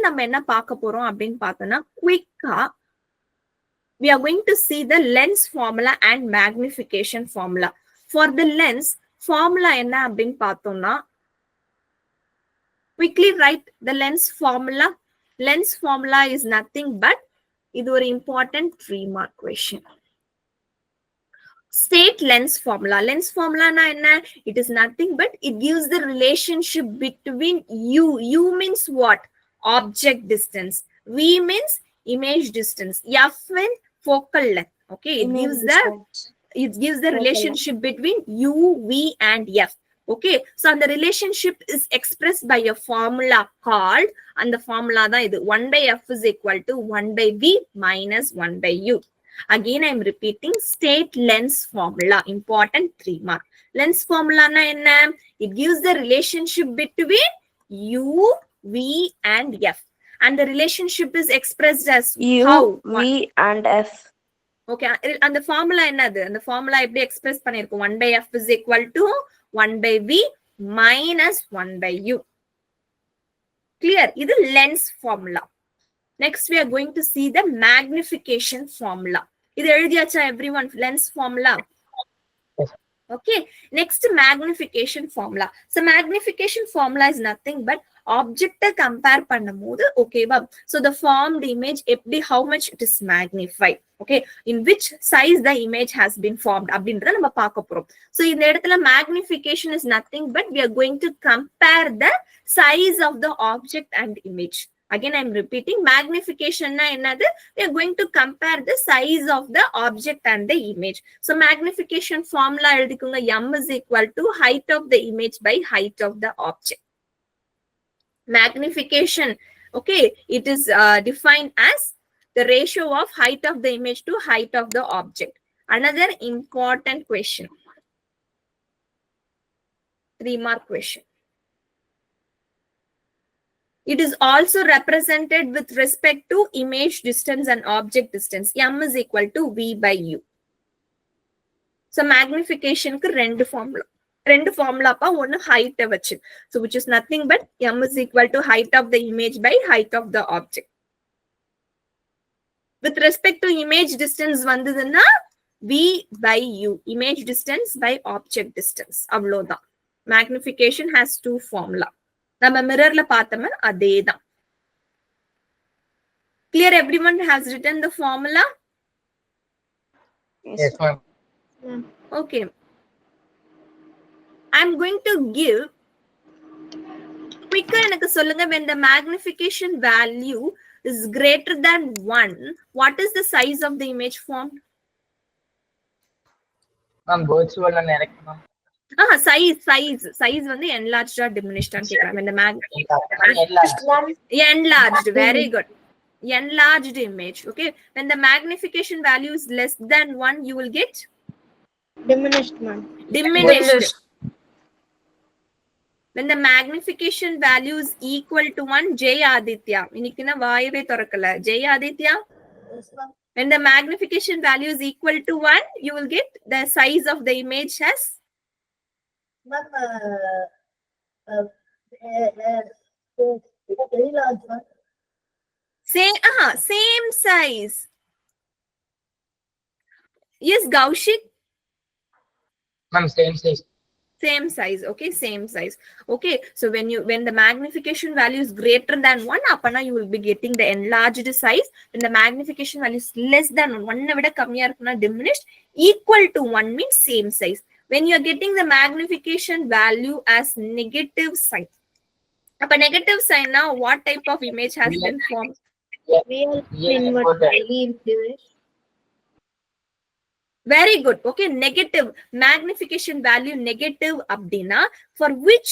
நம்ம என்ன பார்க்க போறோம் அப்படின்னு பார்த்தோம்னா குயிக்கா we are going to see the lens formula and magnification formula. For the lens formula என்ன அப்படின்னு பார்த்தோம்னா quickly write the lens formula. Lens formula is nothing but இது ஒரு important 3 mark question. State lens formula. Lens formula na enna? It is nothing but it gives the relationship between u. U means what? Object distance. V means image distance. F means focal length. Okay, it gives the relationship between u, v and f. Okay, so the relationship is expressed by a formula called, and the formula da idu 1 by f is equal to 1 by v minus 1 by u. Again, I am repeating state lens formula. Important 3 mark. Lens formula na enna? It gives the relationship between u, v and f. And the relationship is expressed as U, how? V and F. Okay, and the formula என்னது? அந்த formula எப்படி express பண்ணிருக்கும்? 1 by f is equal to 1 by v minus 1 by u. Clear? இது lens formula. Next, we are going to see the magnification formula. இது எழுதியாச்சா everyone? Lens formula. Okay, next magnification formula. So magnification formula is nothing but object compare பண்ணும்போது ஓகேவா? So the formed image எப்படி how much it is magnified. Okay, in which size the image has been formed அப்படின்றத நம்ம பார்க்க போறோம். So இந்த இடத்துல magnification is nothing but we are going to compare the size of the object and image. Again, I am repeating, magnification na enadhu? We are going to compare the size of the object and the image. So magnification formula எழுதிக்குங்க, m is equal to height of the image by height of the object. Magnification, okay, it is defined as the ratio of height of the image to height of the object. Another important question, 3 mark question. It is also represented with respect to image distance and object distance. M is equal to V by U. So magnification ku rendu formula pa one height vachu. So which is nothing but M is equal to height of the image by height of the object. With respect to image distance vandaduna V by U. Image distance by object distance. Avloda. Magnification has 2 formula. நம்ம மிரர்ல பார்த்தோம்னா அதேதான். Clear? Everyone has written the formula? Yes, ma'am. Okay. I'm going to give quicker எனக்கு சொல்லுங்க, when the magnification value is greater than 1, what is the size of the image formed? Ma'am, virtual and erect, ma'am. Size வந்து enlarged or diminished and கேக்குறாங்க. When the Enlarged. enlarged, very good. Enlarged image. Okay, when the magnification value is less than 1, you will get Diminished, ma'am. diminished. When the magnification value is equal to 1, Jay Aditya. இன்னைக்கு நான் வாயவே திறக்கல. Jay Aditya. When the magnification value is equal to 1, you will get the size of the image as very large one. Same size. Yes, Gaushik. Ma'am, same size. Same size. Okay, same size. Okay, so when the magnification value is greater than 1, apana you will be getting the enlarged size. When the magnification value is less than 1, விட கம்மியா இருக்குனா diminished. Equal to 1 means same size. When you are getting the magnification value as negative sign, appa negative sign now what type of image has been formed? Very good. Okay, negative magnification value negative abdina, for which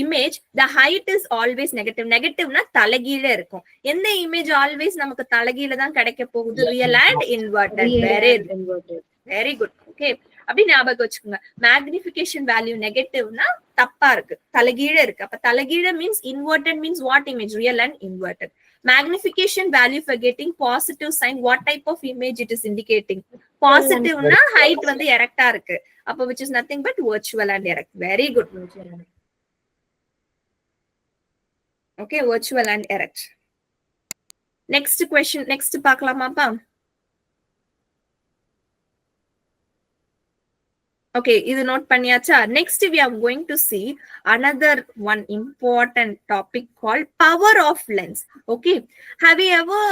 image the height is always negative. Negative na talagila irukum. Endha image always namakku talagila dhaan kedaikka pogudhu? Real and inverted. Very good. Okay, அப்படி ஞாபகம் வச்சுக்கோங்க. Magnification value நெகட்டிவ்னா தப்பா இருக்கு, தலைகீழ இருக்கு. அப்ப தலைகீழ means inverted means what image? Real and inverted. Magnification value for getting positive sign, what type of image it is indicating? Positive na height வந்து எரெக்டா இருக்கு. அப்ப which is nothing but virtual and erect. Very good. Okay, virtual and erect. Next question next பார்க்கலாமாப்பா? Okay, இது note பண்ணியாச்சா? Next we are going to see another one important topic called power of lens. Okay, have you ever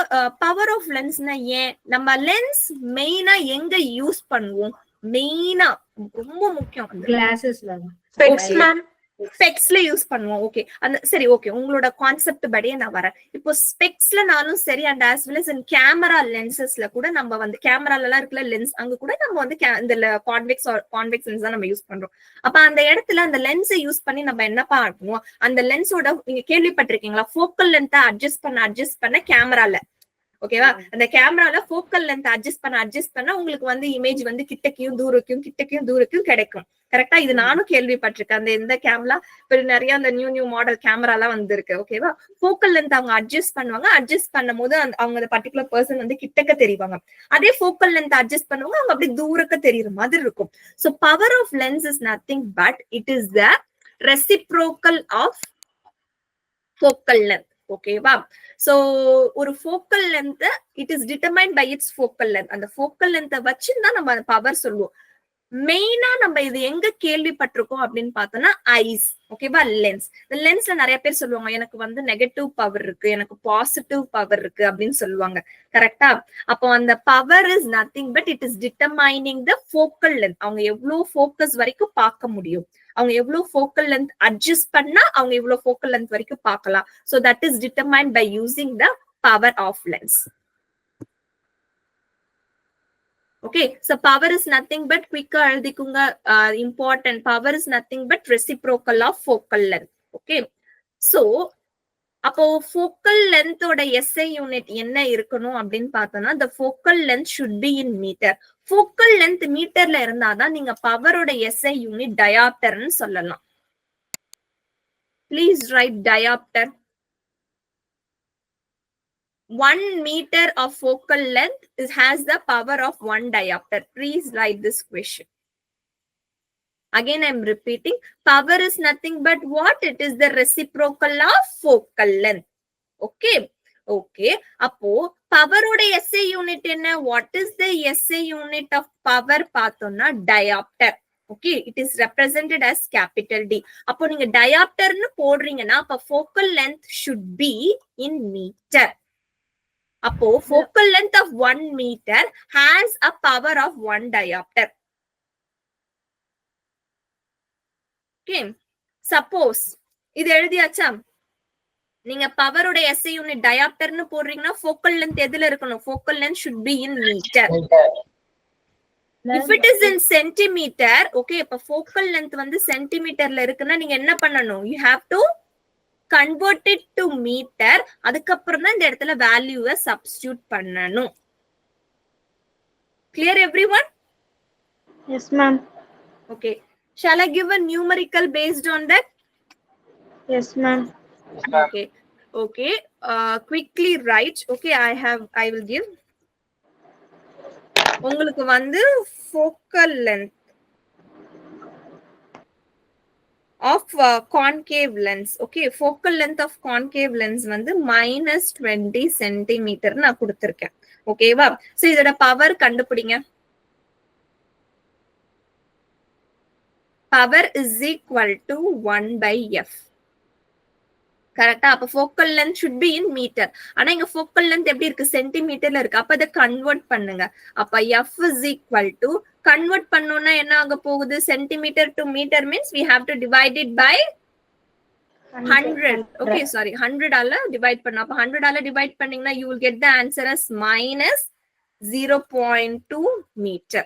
power of lens na ஏன் நம்ம lens மெயினா எங்க use பண்ணுவோம்? மெயினா ரொம்ப முக்கியம் கிளாஸஸ்ல Specs, ma'am. ஸ்பெக்ஸ்ல யூஸ் பண்ணுவோம். ஓகே, அந்த சரி, ஓகே, உங்களோட கான்செப்ட் படியே நான் வரேன். இப்போ ஸ்பெக்ஸ்லனாலும் சரி and as well as in camera லென்சஸ்ல கூட நம்ம வந்து கேமரால எல்லாம் இருக்கிற லென்ஸ் அங்க கூட நம்ம வந்து இந்த கான்வெக்ஸ் லென்ஸ் தான் நம்ம யூஸ் பண்றோம். அப்ப அந்த இடத்துல அந்த லென்ஸை யூஸ் பண்ணி நம்ம என்ன பண்ணுவோம்? அந்த லென்ஸோட நீங்க கேள்விப்பட்டிருக்கீங்களா? ஃபோக்கல் லென்த்தை அட்ஜஸ்ட் பண்ண கேமரால, ஓகேவா, அந்த கேமரால ஃபோக்கல் லென்த் அட்ஜஸ்ட் பண்ண உங்களுக்கு வந்து இமேஜ் வந்து கிட்டக்கையும் தூரக்கும் கிடைக்கும். கரெக்டா? இது நானும் கேள்விப்பட்டிருக்கேன். அந்த எந்த கேமரா இப்ப நிறைய அந்த நியூ மாடல் கேமரா எல்லாம் வந்திருக்கு. ஓகேவா? ஃபோக்கல் லென்த் அவங்க அட்ஜஸ்ட் பண்ணுவாங்க. அட்ஜஸ்ட் பண்ணும் போது அவங்க அந்த பர்டிகுலர் பர்சன் வந்து கிட்டக்க தெரிவாங்க. அதே ஃபோக்கல் லென்த் அட்ஜஸ்ட் பண்ணுவாங்க, அவங்க அப்படி தூரக்க தெரியுற மாதிரி இருக்கும். So power of lens is nothing but it is the reciprocal of focal length. ஓகேவா? சோ ஒரு focal length it is determined by its focal length. அந்த ஃபோக்கல் லென்த்தை வச்சுதான் நம்ம பவர் சொல்லுவோம். மெயினா நம்ம இது எங்க கேள்விப்பட்டிருக்கோம் அப்படின்னு பார்த்தோம்னா ஐஸ். ஓகேவா? லென்ஸ். இந்த லென்ஸ்ல நிறைய பேர் சொல்லுவாங்க எனக்கு வந்து நெகட்டிவ் பவர் இருக்கு, எனக்கு பாசிட்டிவ் பவர் இருக்கு அப்படின்னு சொல்லுவாங்க. கரெக்டா? அப்போ அந்த power is nothing but it is determining the focal length. அவங்க எவ்வளவு ஃபோக்கஸ் வரைக்கும் பார்க்க முடியும், அவங்க எவ்வளவு ஃபோக்கல் லென்த் அட்ஜஸ்ட் பண்ணா அவங்க எவ்வளவு ஃபோக்கல் லென்த் வரைக்கும் பார்க்கலாம். So that is determined by using the power of lens. Okay, so power is nothing but quick எழுதிக்குங்க, important. Power is nothing but reciprocal of focal length. Okay, so அப்போ focal length ஓட SI unit என்ன இருக்கணும் அப்படின்னு பார்த்தோம்னா the focal length should be in meter. focal length மீட்டர்ல இருந்தாதான் நீங்க பவரோட SI unit diopterன்னு சொல்லலாம். Please write diopter. 1 meter of focal length has the power of 1 diopter. Please write this question. Again, I am repeating. Power is nothing but what? It is the reciprocal of focal length. Okay. Okay. Appo power oda SI unit enna? What is the SI unit of power? Pathona diopter. Okay. It is represented as capital D. Appo neenga diopter nu podringana appo focal length should be in meter. அப்போ focal length of 1 meter has a power of 1 diopter. Okay, suppose இது எழுதியாச்சா? நீங்க பவரோட SI unit டயாப்டர்னு போடுறீங்கன்னா focal length எதுல இருக்கணும்? focal length should be in meter. If it is in centimeter, okay, இப்ப focal length வந்து சென்டிமீட்டர்ல இருக்குன்னா நீங்க என்ன பண்ணணும்? You have to convert it to meter. அதுக்கப்புறம் தான் இந்த இடத்துல வேல்யூவை சப்ஸ்டிட்யூட் பண்ணணும். Clear everyone? Yes, ma'am. Okay. Shall I give a numerical based on that? Yes, ma'am. Okay. Okay. Quickly write. Okay, I will give. உங்களுக்கு வந்து focal length of concave lens. Okay, focal length of concave lens வந்து -20 centimeter நான் கொடுத்திருக்கேன். ஓகேவா? So இதோட power கண்டுபிடிங்க. Power is equal to 1/f. கரெக்டா? அப்ப focal length should be in meter. ஆனா இங்க focal length எப்படி இருக்கு? சென்டிமீட்டர்ல இருக்கு. அப்ப அதை கன்வெர்ட் பண்ணுங்க. அப்ப f is equal to, convert பண்ணோம்னா என்ன ஆக போகுது? Centimetre to metre means we have to divide it by 100. Okay, sorry, 100 ஆல டிவைட் பண்ணா. அப்ப 100 ஆல டிவைட் பண்ணீங்கன்னா you will get the answer as -0.2 meter.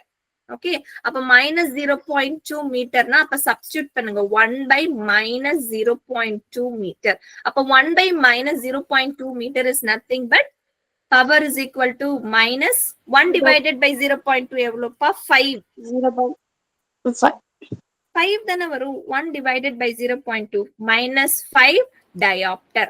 Okay, அப்ப -0.2 மீட்டர்னா அப்ப சப்ஸ்டிட்யூட் பண்ணுங்க 1/-0.2 மீட்டர். அப்ப 1/-0.2 metre is nothing but power is equal to -1 divided by 0.2 எவ்வளவுப்பா? 5. 5 தானே வரும். 1 divided by 0.2 -5 diopter.